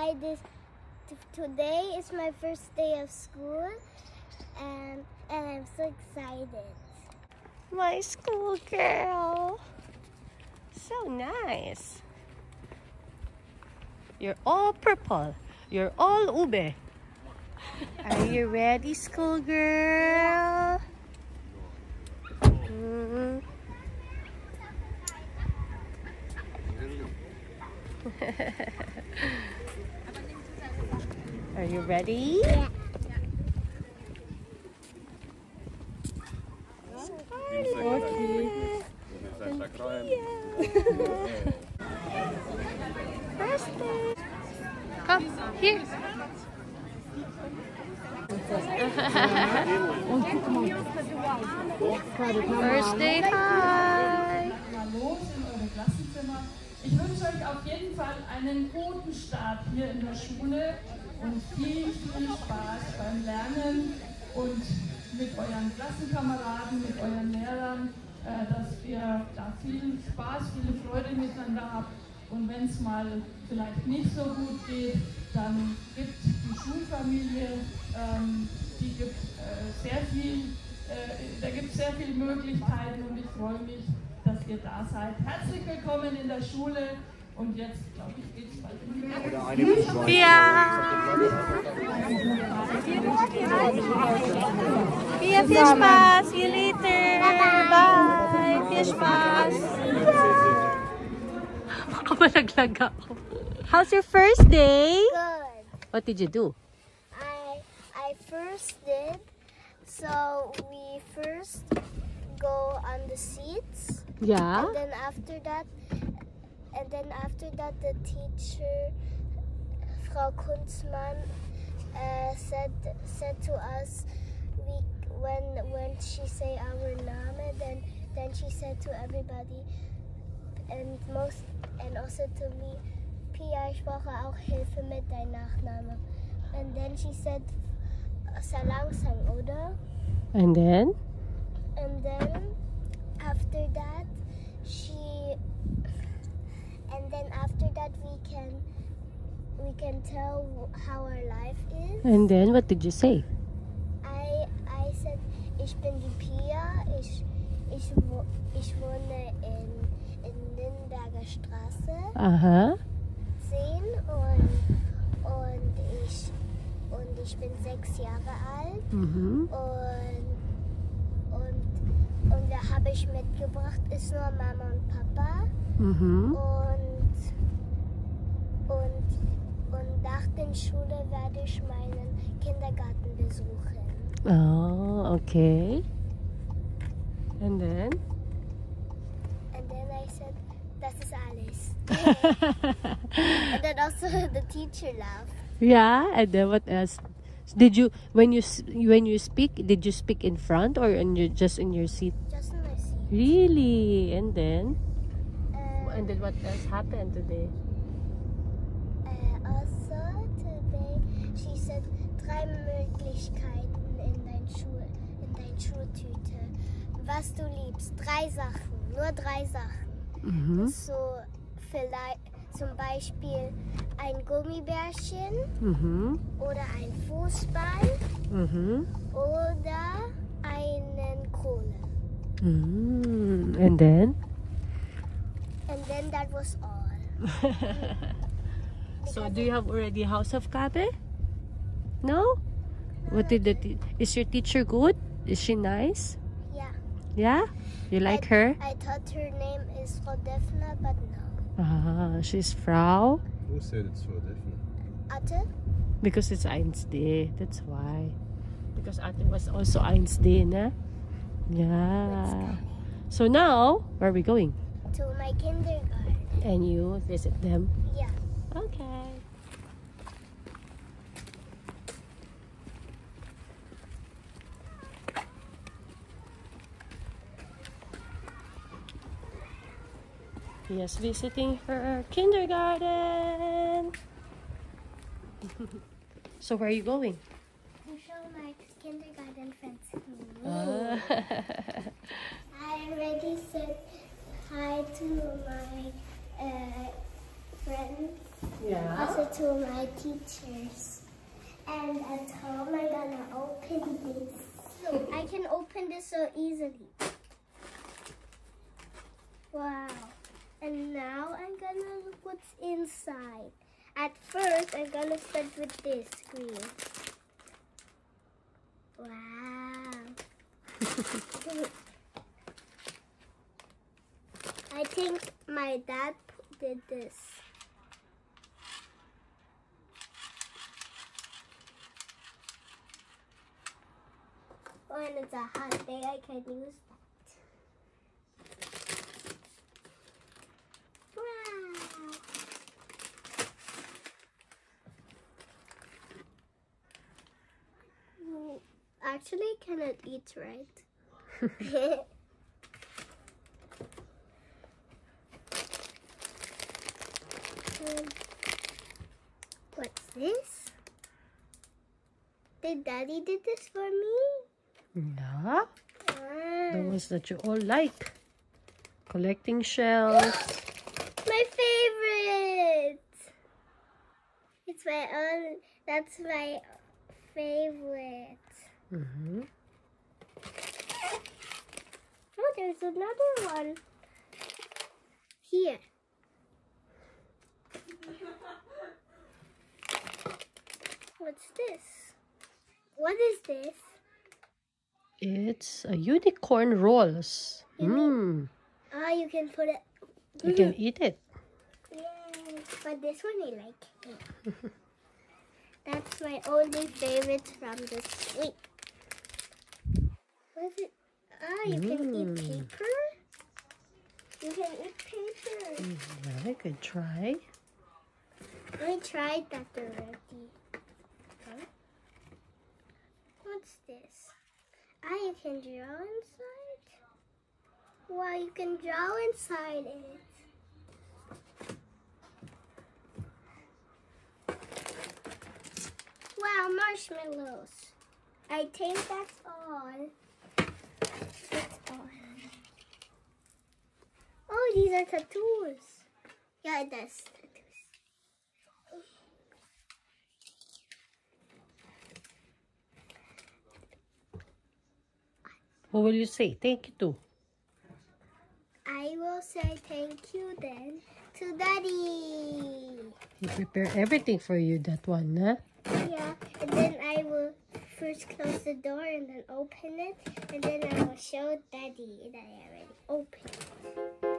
Today is my first day of school, and I'm so excited. My school girl. So nice. You're all purple. You're all ube. Are you ready, school girl? Are you ready? Yeah. Come here. First day, hi. Hallo in eure Klassenzimmer. Ich wünsche euch auf jeden Fall einen guten Start hier in der Schule und viel Spaß beim Lernen und mit euren Klassenkameraden, mit euren Lehrern, dass ihr da viel Spaß, viele Freude miteinander habt. Und wenn es mal vielleicht nicht so gut geht, dann gibt die Schulfamilie, die gibt da gibt es sehr viele Möglichkeiten und ich freue mich, dass ihr da seid. Herzlich willkommen in der Schule und jetzt, glaube ich, geht es bald in die PIA! PIA, viel Spaß! See you later! Bye! Viel Spaß! Naglag ako. How's your first day? Good. What did you do? I first did. So we first go on the seats. Yeah. And then after that, the teacher, Frau Kunzmann, said to us, when she say our name, then she said to everybody, and also to me, PIA, ich brauche auch Hilfe mit deinem Nachnamen. And then she said, Salangsang, oder? And then? And then after that, we can tell how our life is. And then what did you say? I said, ich bin die PIA, ich wohne in Nürnberger Straße 10 und ich bin 6 Jahre alt und da habe ich mitgebracht, ist nur Mama und Papa und nach der Schule werde ich meinen Kindergarten besuchen. Oh, okay. And then? I said, das ist alles. And then also the teacher laughed. Yeah, and then what else? Did you when you speak? Did you speak in front or just in your seat? Just in my seat. Really? And then what else happened today? Also today she said 3 Möglichkeiten in dein Schultüte. Was du liebst, 3 Sachen, nur 3 Sachen. So vielleicht zum Beispiel ein Gummibärchen oder ein Fußball oder einen Kohle. And then? And then that was all. So do you have already House of Kabe? No? What did is your teacher good? Is she nice? Yeah. Yeah? You like her? I thought her name is Frau Defner, but no. Ah, she's Frau? Who said it's so different? Atte? Because it's 1D. That's why. Because Ate was also 1D, na? Yeah. So now, where are we going? To my kindergarten. And you visit them? Yeah. Okay. Yes, visiting her kindergarten. So where are you going? To show my kindergarten friends. I already said hi to my friends Yeah. Also to my teachers. And at home, I'm gonna open this. Look, I can open this so easily. Wow. And now I'm gonna look what's inside. At first, I'm gonna start with this screen. Wow. I think my dad did this. When it's a hot day, I can use that. Wow. Actually, cannot eat, right? What's this? Did Daddy did this for me? Yeah. The ones that you all like. Collecting shells. My favorite. It's my own. That's my favorite. Mm-hmm. Oh, there's another one. Here. What's this? What is this? It's a unicorn rolls. Ah, you can put it. You can eat it. Yay. But this one I like. That's my only favorite from the sweet. What is it? Ah, you can eat paper? You can eat paper. I could try. I tried that already. Huh? What's this? Ah, you can draw inside? Wow, you can draw inside it. Wow, marshmallows. I think that's all. That's all. Oh, these are tattoos. Yeah, that's tattoos. What will you say? Thank you to. I will say thank you then to Daddy. He prepared everything for you, that one, huh? Yeah, and then I will first close the door and then open it, and then I will show Daddy that I already opened it.